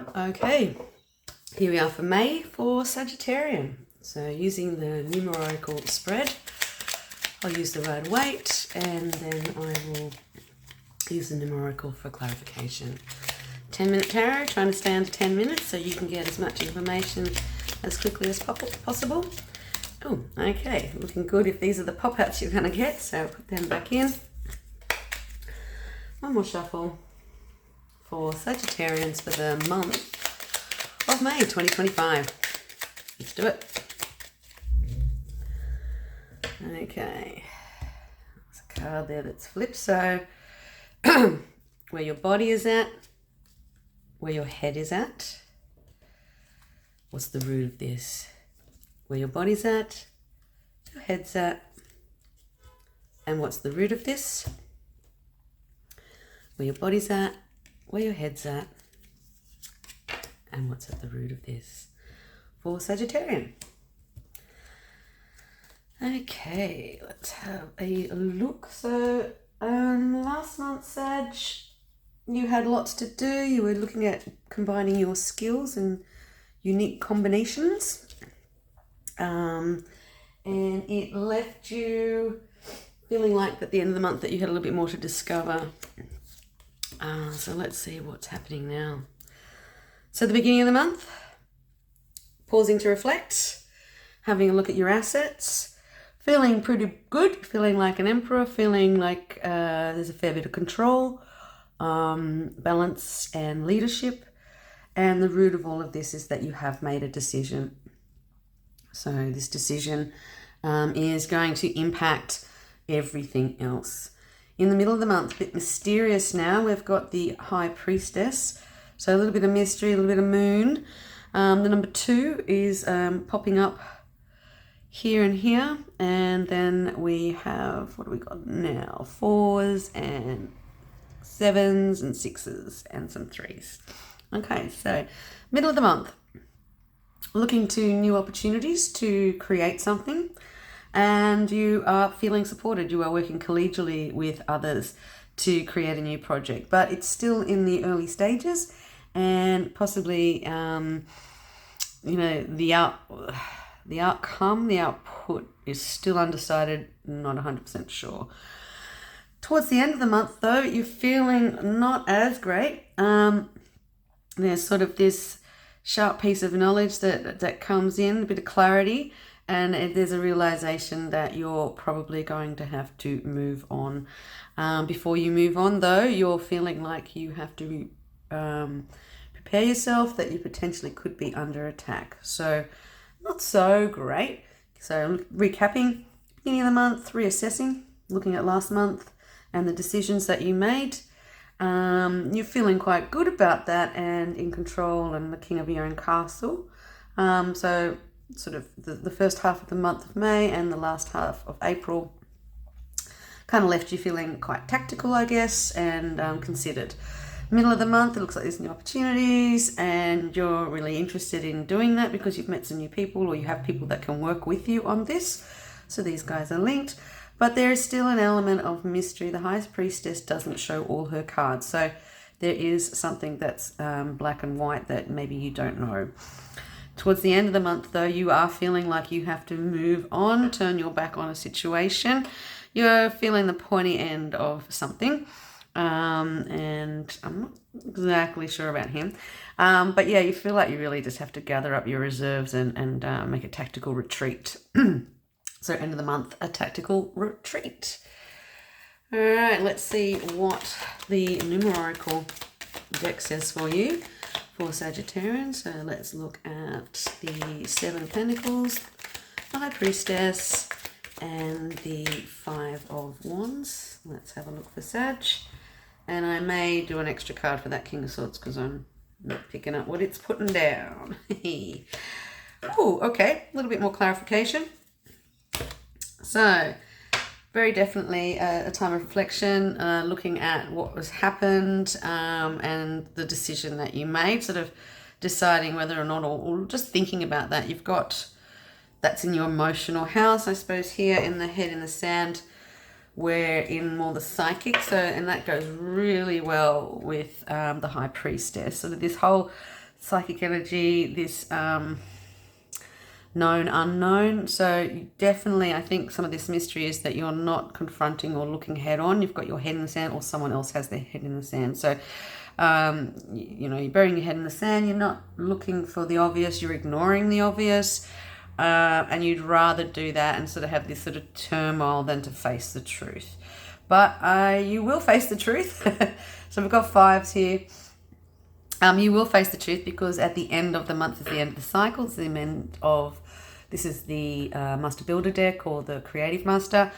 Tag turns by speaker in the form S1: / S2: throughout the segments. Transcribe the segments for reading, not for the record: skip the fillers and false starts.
S1: Okay, here we are for May for Sagittarian. So using the numerical spread, I'll use the red weight and then I will use the numerical for clarification. 10-minute tarot, trying to stay under 10 minutes so you can get as much information as quickly as possible. Oh, okay, looking good if these are the pop-outs you're going to get, so put them back in. One more shuffle for Sagittarians for the month of May 2025. Let's do it. Okay, there's a card there that's flipped, so where your body is at, where your head is at. What's the root of this? Where your body's at, your head's at, and what's the root of this? Where your body's at, where your head's at, and what's at the root of this for Sagittarian. Okay, let's have a look. So last month, Sag, you had lots to do. You were looking at combining your skills and unique combinations. And it left you feeling like at the end of the month that you had a little bit more to discover. So let's see what's happening now. So the beginning of the month, pausing to reflect, having a look at your assets, feeling pretty good, feeling like an emperor, feeling like there's a fair bit of control, balance and leadership. And the root of all of this is that you have made a decision. So this decision is going to impact everything else. In the middle of the month, a bit mysterious now, we've got the High Priestess. So a little bit of mystery, a little bit of moon. The number 2 is popping up here and here. And then we have, what do we got now? 4s and 7s and 6s and some 3s. Okay, so middle of the month. Looking to new opportunities to create something, and you are feeling supported. You are working collegially with others to create a new project, but it's still in the early stages, and possibly the outcome, the output is still undecided, not 100% sure. Towards the end of the month though, you're feeling not as great. There's sort of this sharp piece of knowledge that comes in, a bit of clarity, and there's a realization that you're probably going to have to move on. Before you move on though, you're feeling like you have to prepare yourself that you potentially could be under attack. So not so great. So recapping, beginning of the month, reassessing, looking at last month and the decisions that you made. You're feeling quite good about that and in control and the king of your own castle. So sort of the first half of the month of May and the last half of April kind of left you feeling quite tactical, I guess, and considered. Middle of the month, it looks like there's new opportunities and you're really interested in doing that because you've met some new people or you have people that can work with you on this. So these guys are linked. But there is still an element of mystery. The High Priestess doesn't show all her cards. So there is something that's black and white that maybe you don't know. Towards the end of the month, though, you are feeling like you have to move on, turn your back on a situation. You're feeling the pointy end of something. And I'm not exactly sure about him. But yeah, you feel like you really just have to gather up your reserves and make a tactical retreat. So end of the month, a tactical retreat. All right, let's see what the numerical deck says for you for Sagittarian. So let's look at the 7 of Pentacles, the High Priestess, and the 5 of Wands. Let's have a look for Sag. And I may do an extra card for that King of Swords because I'm not picking up what it's putting down. Oh, okay, a little bit more clarification. So, very definitely a time of reflection, looking at what has happened and the decision that you made, sort of deciding whether or not, or just thinking about that. You've got, that's in your emotional house, I suppose, here in the head in the sand, we're in more the psychic. So, and that goes really well with the High Priestess. So this whole psychic energy, this known unknown. So definitely, I think some of this mystery is that you're not confronting or looking head on. You've got your head in the sand, or someone else has their head in the sand. So you know, you're burying your head in the sand. You're not looking for the obvious. You're ignoring the obvious, and you'd rather do that and sort of have this sort of turmoil than to face the truth. But you will face the truth. So we've got 5s here. You will face the truth, because at the end of the month is the end of the cycle. It's the end of, this is the Master Builder deck, or the Creative Master.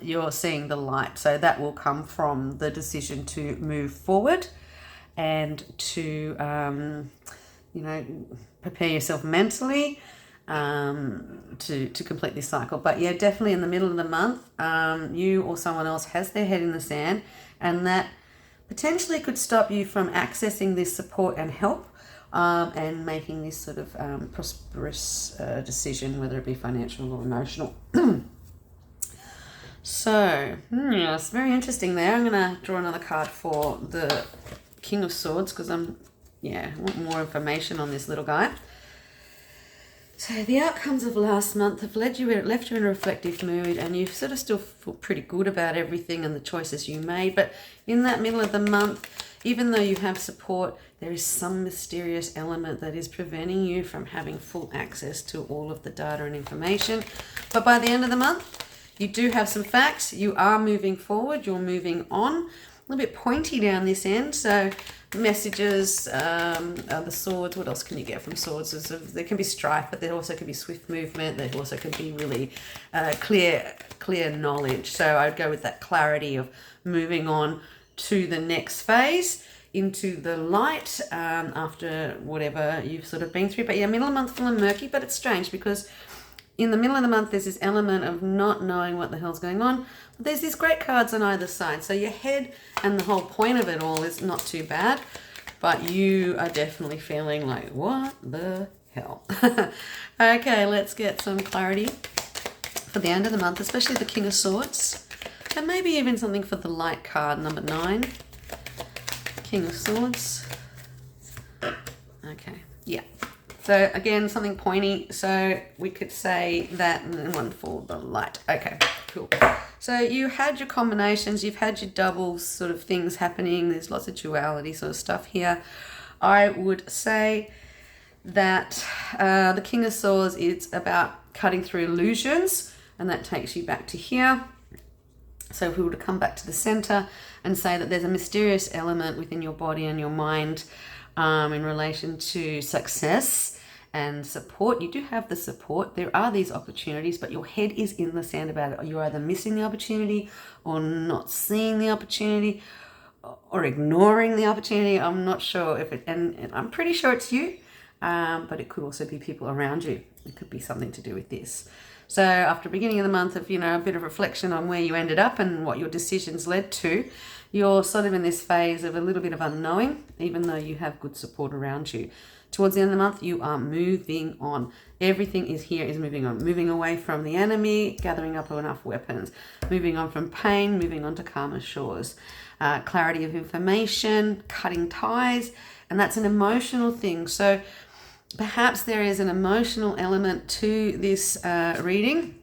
S1: You're seeing the light. So that will come from the decision to move forward and to, you know, prepare yourself mentally to complete this cycle. But yeah, definitely in the middle of the month, you or someone else has their head in the sand, and that potentially could stop you from accessing this support and help, and making this sort of prosperous decision, whether it be financial or emotional. So, yeah, it's very interesting there. I'm going to draw another card for the King of Swords, because I want more information on this little guy. So the outcomes of last month have left you in a reflective mood, and you sort of still feel pretty good about everything and the choices you made. But in that middle of the month, even though you have support, there is some mysterious element that is preventing you from having full access to all of the data and information. But by the end of the month, you do have some facts. You are moving forward. You're moving on. A little bit pointy down this end. So messages, the swords, what else can you get from swords? There can be strife, but there also can be swift movement. There also can be really clear knowledge. So I'd go with that clarity of moving on to the next phase, into the light, after whatever you've sort of been through. But yeah, middle of the month full of murky, but it's strange because in the middle of the month there's this element of not knowing what the hell's going on. But there's these great cards on either side. So your head and the whole point of it all is not too bad, but you are definitely feeling like, what the hell? Okay, let's get some clarity for the end of the month, especially the King of Swords, and maybe even something for the light card, number 9. King of Swords. Okay, yeah. So again, something pointy. So we could say that, and one for the light. Okay, cool. So you had your combinations, you've had your doubles sort of things happening. There's lots of duality sort of stuff here. I would say that the King of Swords is about cutting through illusions, and that takes you back to here. So if we were to come back to the center and say that there's a mysterious element within your body and your mind in relation to success and support. You do have the support. There are these opportunities, but your head is in the sand about it. You're either missing the opportunity or not seeing the opportunity or ignoring the opportunity. I'm not sure if it, and I'm pretty sure it's you, but it could also be people around you. It could be something to do with this. So after the beginning of the month of, a bit of reflection on where you ended up and what your decisions led to, you're sort of in this phase of a little bit of unknowing, even though you have good support around you. Towards the end of the month, you are moving on. Everything is moving on. Moving away from the enemy, gathering up enough weapons. Moving on from pain, moving on to calmer shores. Clarity of information, cutting ties, and that's an emotional thing. So perhaps there is an emotional element to this reading.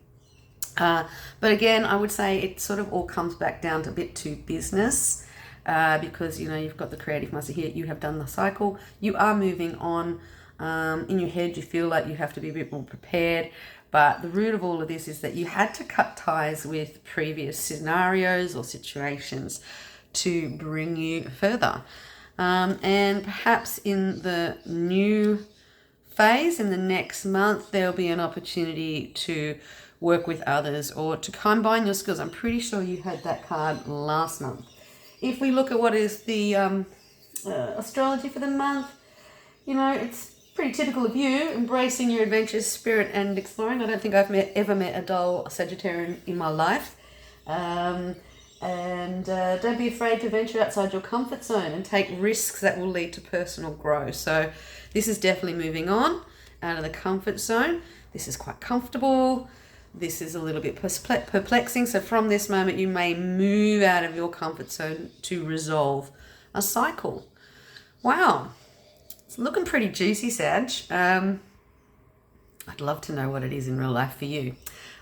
S1: But again, I would say it sort of all comes back down to a bit to business. Because you've got the creative master here, you have done the cycle, you are moving on. In your head you feel like you have to be a bit more prepared, but the root of all of this is that you had to cut ties with previous scenarios or situations to bring you further, and perhaps in the new phase, in the next month, there'll be an opportunity to work with others or to combine your skills. I'm pretty sure you had that card last month. If we look at what is the astrology for the month, it's pretty typical of you, embracing your adventurous spirit and exploring. I don't think I've ever met a dull Sagittarian in my life. And don't be afraid to venture outside your comfort zone and take risks that will lead to personal growth. So this is definitely moving on out of the comfort zone. This is quite comfortable. This is a little bit perplexing. So from this moment, you may move out of your comfort zone to resolve a cycle. Wow. It's looking pretty juicy, Sag. I'd love to know what it is in real life for you.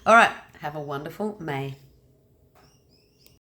S1: All right, have a wonderful May.